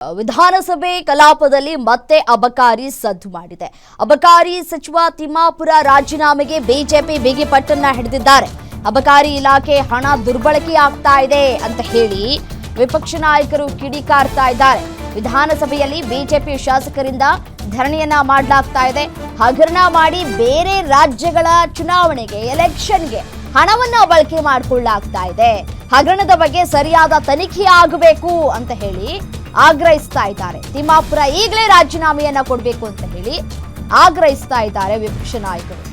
ವಿಧಾನಸಭೆ ಕಲಾಪದಲ್ಲಿ ಮತ್ತೆ ಅಬಕಾರಿ ಸದ್ದು ಮಾಡಿದೆ. ಅಬಕಾರಿ ಸಚಿವ ತಿಮ್ಮಾಪುರ ರಾಜೀನಾಮೆಗೆ ಬಿಜೆಪಿ ಬಿಗಿ ಪಟ್ಟನ್ನ ಹಿಡಿದಿದ್ದಾರೆ. ಅಬಕಾರಿ ಇಲಾಖೆ ಹಣ ದುರ್ಬಳಕೆ ಆಗ್ತಾ ಇದೆ ಅಂತ ಹೇಳಿ ವಿಪಕ್ಷ ನಾಯಕರು ಕಿಡಿಕಾರ್ತಾ ಇದ್ದಾರೆ. ವಿಧಾನಸಭೆಯಲ್ಲಿ ಬಿಜೆಪಿ ಶಾಸಕರಿಂದ ಧರಣಿಯನ್ನ ಮಾಡಲಾಗ್ತಾ ಇದೆ. ಹಗರಣ ಮಾಡಿ ಬೇರೆ ರಾಜ್ಯಗಳ ಚುನಾವಣೆಗೆ ಎಲೆಕ್ಷನ್ಗೆ ಹಣವನ್ನ ಬಳಕೆ ಮಾಡಿಕೊಳ್ಳಲಾಗ್ತಾ ಇದೆ. ಹಗರಣದ ಬಗ್ಗೆ ಸರಿಯಾದ ತನಿಖೆ ಆಗಬೇಕು ಅಂತ ಹೇಳಿ ಆಗ್ರಹಿಸ್ತಾ ಇದ್ದಾರೆ. ತಿಮ್ಮಾಪುರ ಈಗಲೇ ರಾಜೀನಾಮೆಯನ್ನ ಕೊಡಬೇಕು ಅಂತ ಹೇಳಿ ಆಗ್ರಹಿಸ್ತಾ ಇದ್ದಾರೆ ವಿಪಕ್ಷ ನಾಯಕರು.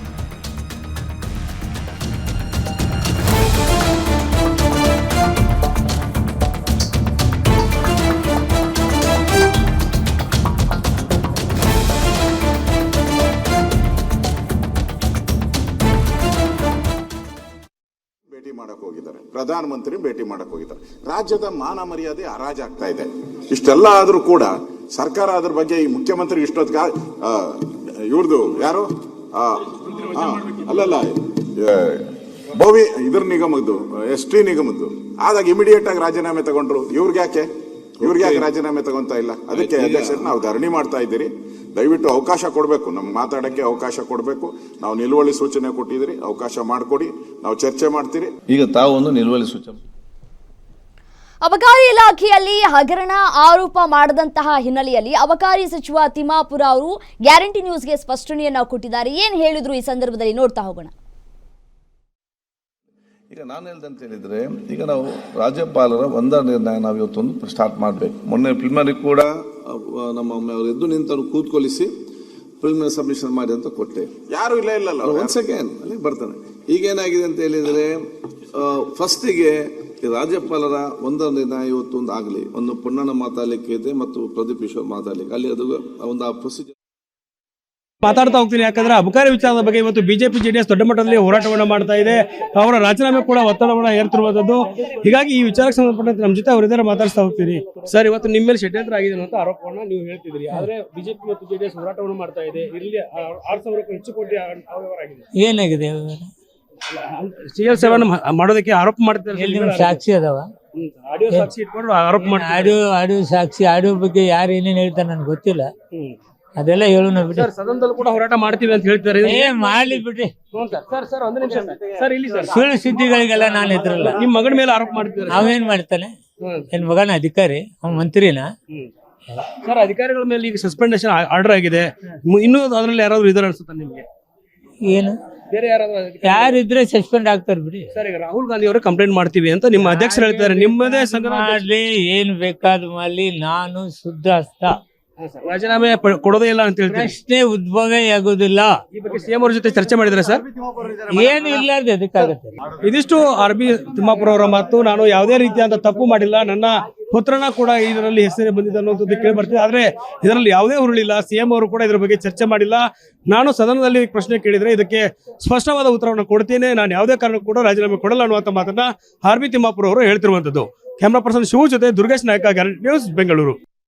ಭೇಟಿ ಮಾಡಕ್ ಹೋಗಿದ್ದಾರೆ, ಪ್ರಧಾನಮಂತ್ರಿ ಭೇಟಿ ಮಾಡಕ್ ಹೋಗಿದ್ದಾರೆ. ರಾಜ್ಯದ ಮಾನ ಮರ್ಯಾದೆ ಹರಾಜಾಗ್ತಾ ಇದೆ. ಇಷ್ಟೆಲ್ಲ ಆದ್ರೂ ಕೂಡ ಸರ್ಕಾರ ಅದ್ರ ಬಗ್ಗೆ ಈ ಮುಖ್ಯಮಂತ್ರಿ ಇಷ್ಟೊತ್ತಿಗೆ ಇವ್ರದ್ದು ಯಾರು ಅಲ್ಲಲ್ಲ ಭೋವಿ ಇದ್ರ ನಿಗಮದ್ದು ST ನಿಗಮದ್ದು ಆದಾಗ ಇಮಿಡಿಯೇಟ್ ಆಗಿ ರಾಜೀನಾಮೆ ತಗೊಂಡ್ರು. ಇವ್ರಿಗೆ ಯಾಕೆ ರಾಜೀನಾಮೆ ತಗೊಂತಾ ಇಲ್ಲ? ಅದಕ್ಕೆ ಅಧ್ಯಕ್ಷರು ನಾವು ಧರಣಿ ಮಾಡ್ತಾ ಇದ್ದೀರಿ. ದಯವಿಟ್ಟು ಅವಕಾಶ ಕೊಡಬೇಕು, ನಮ್ಗೆ ಮಾತಾಡಕ್ಕೆ ಅವಕಾಶ ಕೊಡಬೇಕು. ನಾವು ನಿಲುವಳಿ ಸೂಚನೆ ಕೊಟ್ಟಿದ್ದೀರಿ, ಅವಕಾಶ ಮಾಡಿಕೊಡಿ, ನಾವು ಚರ್ಚೆ ಮಾಡ್ತೀರಿ. ಈಗ ತಾವು ಒಂದು ನಿಲುವಳಿ ಸೂಚನೆ. ಅಬಕಾರಿ ಇಲಾಖೆಯಲ್ಲಿ ಹಗರಣ ಆರೋಪ ಮಾಡದಂತಹ ಹಿನ್ನೆಲೆಯಲ್ಲಿ ಅಬಕಾರಿ ಸಚಿವ ತಿಮ್ಮಾಪುರ ಅವರು ಗ್ಯಾರಂಟಿ ನ್ಯೂಸ್ಗೆ ಸ್ಪಷ್ಟನೆಯನ್ನ ಕೊಟ್ಟಿದ್ದಾರೆ. ಏನ್ ಹೇಳಿದ್ರು ಈ ಸಂದರ್ಭದಲ್ಲಿ ನೋಡ್ತಾ ಹೋಗೋಣ. ಈಗ ನಾನು ಹೇಳ್ದಂತ ಹೇಳಿದ್ರೆ, ಈಗ ನಾವು ರಾಜ್ಯಪಾಲರ ಒಂದರ ನಿರ್ಣಯ ನಾವು ಇವತ್ತೊಂದು ಸ್ಟಾರ್ಟ್ ಮಾಡಬೇಕು. ಮೊನ್ನೆ ಪ್ರಿಲಿಮಿನರಿ ಕೂಡ ನಮ್ಮ ಅವರು ಎದ್ದು ನಿಂತರು ಕೂತ್ಕೊಲಿಸಿ ಪ್ರಿಲಿಮಿನರಿ ಸಬ್ಮಿಷನ್ ಮಾಡಿ ಅಂತ ಕೊಟ್ಟೆ. ಯಾರು ಇಲ್ಲ ಒಂದ್ ಸೆಕೆಂಡ್ ಅಲ್ಲಿ ಬರ್ತಾನೆ. ಈಗೇನಾಗಿದೆ ಅಂತ ಹೇಳಿದ್ರೆ, ಫಸ್ಟಿಗೆ ರಾಜ್ಯಪಾಲರ ಒಂದರ ನಿರ್ಣಯ ಇವತ್ತೊಂದು ಆಗಲಿ, ಒಂದು ಪುಣ್ಣನ ಮಾತಾಡಲಿಕ್ಕೆ ಇದೆ ಮತ್ತು ಪ್ರದೀಪ್ ಈಶ್ವರ್ ಮಾತಾಡಲಿಕ್ಕೆ ಅಲ್ಲಿ ಅದು ಒಂದು ಆ ಪ್ರೊಸೀಜರ್ ಮಾತಾಡ್ತಾ ಹೋಗ್ತೀನಿ. ಯಾಕಂದ್ರೆ ಅಬಕಾರಿ ವಿಚಾರದ ಬಗ್ಗೆ ಇವತ್ತು ಬಿಜೆಪಿ JDS ದೊಡ್ಡ ಮಟ್ಟದಲ್ಲಿ ಹೋರಾಟವನ್ನ ಮಾಡ್ತಾ ಇದೆ. ಅವರ ರಾಜೀನಾಮೆ ಕೂಡ ಒತ್ತಡವನ್ನ ಏರ್ತಿರುವಂತದ್ದು. ಹೀಗಾಗಿ ಈ ವಿಚಾರಕ್ಕೆ ಸಂಬಂಧಪಟ್ಟಂತೆ ನಮ್ಮ ಜೊತೆ ಅವರಿದ್ದಾರೆ, ಮಾತಾಡ್ತಾ ಹೋಗ್ತೀನಿ. ಸರ್, ಇವತ್ತು ನಿಮ್ಮ ಮೇಲೆ ಷಡ್ಯಂತ್ರ ಆಗಿದೆ ಅಂತ ಆರೋಪವನ್ನ ನೀವು ಹೇಳ್ತಿದ್ರಿ. ಆದ್ರೆ ಬಿಜೆಪಿ ಮತ್ತು JDS ಹೋರಾಟವನ್ನು ಮಾಡ್ತಾ ಇದೆ. ಇಲ್ಲಿ 6,000 ಹೆಚ್ಚು ಕೋಟಿ ಅವ್ಯವಹಾರ ಆಗಿದೆ. ಏನಾಗಿದೆ CL7 ಮಾಡೋದಕ್ಕೆ ಆರೋಪ ಮಾಡ್ತಿದ್ದಾರೆ. ಸಾಕ್ಷಿ ಅದಾವ, ಆಡಿಯೋ ಸಾಕ್ಷಿ ಇಟ್ಕೊಂಡು ಆರೋಪ ಮಾಡ್ತಾರೆ. ಆಡಿಯೋ ಸಾಕ್ಷಿ, ಆಡಿಯೋ ಬಗ್ಗೆ ಯಾರು ಏನೇನು ಹೇಳ್ತಾರೆ ನನ್ಗೆ ಗೊತ್ತಿಲ್ಲ. ಅದೆಲ್ಲ ಹೇಳೋಣ ಬಿಡಿ. ಸದನದಲ್ಲಿ ಕೂಡ ಹೋರಾಟ ಮಾಡ್ತೀವಿ ಅಂತ ಹೇಳ್ತಾರೆ. ಮಾಡ್ಲಿ ಬಿಡ್ರಿ. ಸರ್ ಒಂದು ನಿಮಿಷ ಸರ್, ಇಲ್ಲಿ ಸರ್ ಸುಳ್ಳು ಸುದ್ದಿಗಳಿಗೆಲ್ಲ ನಾನು ಹೆದರಲ್ಲ. ನಿಮ್ಮ ಮಗನ ಮೇಲೆ ಆರೋಪ ಮಾಡ್ತಿದ್ದಾರೆ. ಅವೇನ್ ಮಾಡ್ತಾನೆ? ನನ್ ಮಗನ ಅಧಿಕಾರಿ, ಅವ್ನ ಮಂತ್ರಿನ. ಸರ್, ಅಧಿಕಾರಿಗಳ ಮೇಲೆ ಈಗ ಸಸ್ಪೆಂಡೇಷನ್ ಆರ್ಡರ್ ಆಗಿದೆ. ಇನ್ನೂ ಅದ್ರಲ್ಲಿ ಯಾರಾದ್ರೂ ಇದಾರೆ ಅನ್ಸುತ್ತೆ ನಿಮ್ಗೆ? ಏನು ಬೇರೆ ಯಾರಿದ್ರೆ ಸಸ್ಪೆಂಡ್ ಆಗ್ತಾರೆ ಬಿಡಿ. ಸರ್, ಈಗ ರಾಹುಲ್ ಗಾಂಧಿ ಅವರು ಕಂಪ್ಲೇಂಟ್ ಮಾಡ್ತೀವಿ ಅಂತ ನಿಮ್ಮ ಅಧ್ಯಕ್ಷರು ಹೇಳ್ತಾರೆ. ನಿಮ್ಮದೇ ಮಾಡ್ಲಿ, ಏನ್ ಬೇಕಾದ್ ಮಾಡ್ಲಿ, ನಾನು ಶುದ್ಧ ಹಸ್ತ. ರಾಜೀನಾಮೆ ಕೊಡೋದೇ ಇಲ್ಲ ಅಂತ ಹೇಳ್ತಾರೆ. ಪ್ರಶ್ನೆ ಉದ್ಭವೇ ಆಗುದಿಲ್ಲ. ಈ ಬಗ್ಗೆ CM ಅವ್ರ ಜೊತೆ ಚರ್ಚೆ ಮಾಡಿದ್ರೆ ಸರ್? ಏನು ಇರ್ಲಾರ್ದು ಅದಕ್ಕಾಗತ್ತೆ. ಇದಿಷ್ಟು RB ತಿಮ್ಮಾಪುರ ಅವರ ಮಾತು. ನಾನು ಯಾವುದೇ ರೀತಿಯಾದ ತಪ್ಪು ಮಾಡಿಲ್ಲ, ನನ್ನ ಪುತ್ರನ ಕೂಡ ಇದರಲ್ಲಿ ಹೆಸರು ಬಂದಿದೆ ಅನ್ನೋದು ಕೇಳಿ ಬರ್ತೀವಿ. ಆದ್ರೆ ಇದರಲ್ಲಿ ಯಾವುದೇ ಹುರುಳಿಲ್ಲ. CM ಅವರು ಕೂಡ ಇದ್ರ ಬಗ್ಗೆ ಚರ್ಚೆ ಮಾಡಿಲ್ಲ. ನಾನು ಸದನದಲ್ಲಿ ಪ್ರಶ್ನೆ ಕೇಳಿದ್ರೆ ಇದಕ್ಕೆ ಸ್ಪಷ್ಟವಾದ ಉತ್ತರವನ್ನು ಕೊಡ್ತೇನೆ, ನಾನು ಯಾವುದೇ ಕಾರಣಕ್ಕೂ ಕೂಡ ರಾಜೀನಾಮೆ ಕೊಡಲ್ಲ ಅನ್ನುವಂತ ಮಾತನ್ನ RB ತಿಮ್ಮಾಪುರ ಅವರು ಹೇಳ್ತಿರುವಂತದ್ದು. ಕ್ಯಾಮರಾ ಪರ್ಸನ್ ಶಿವು ಜೊತೆ ದುರ್ಗೇಶ್ ನಾಯಕ, ಗ್ಯಾರಂಟಿ ನ್ಯೂಸ್, ಬೆಂಗಳೂರು.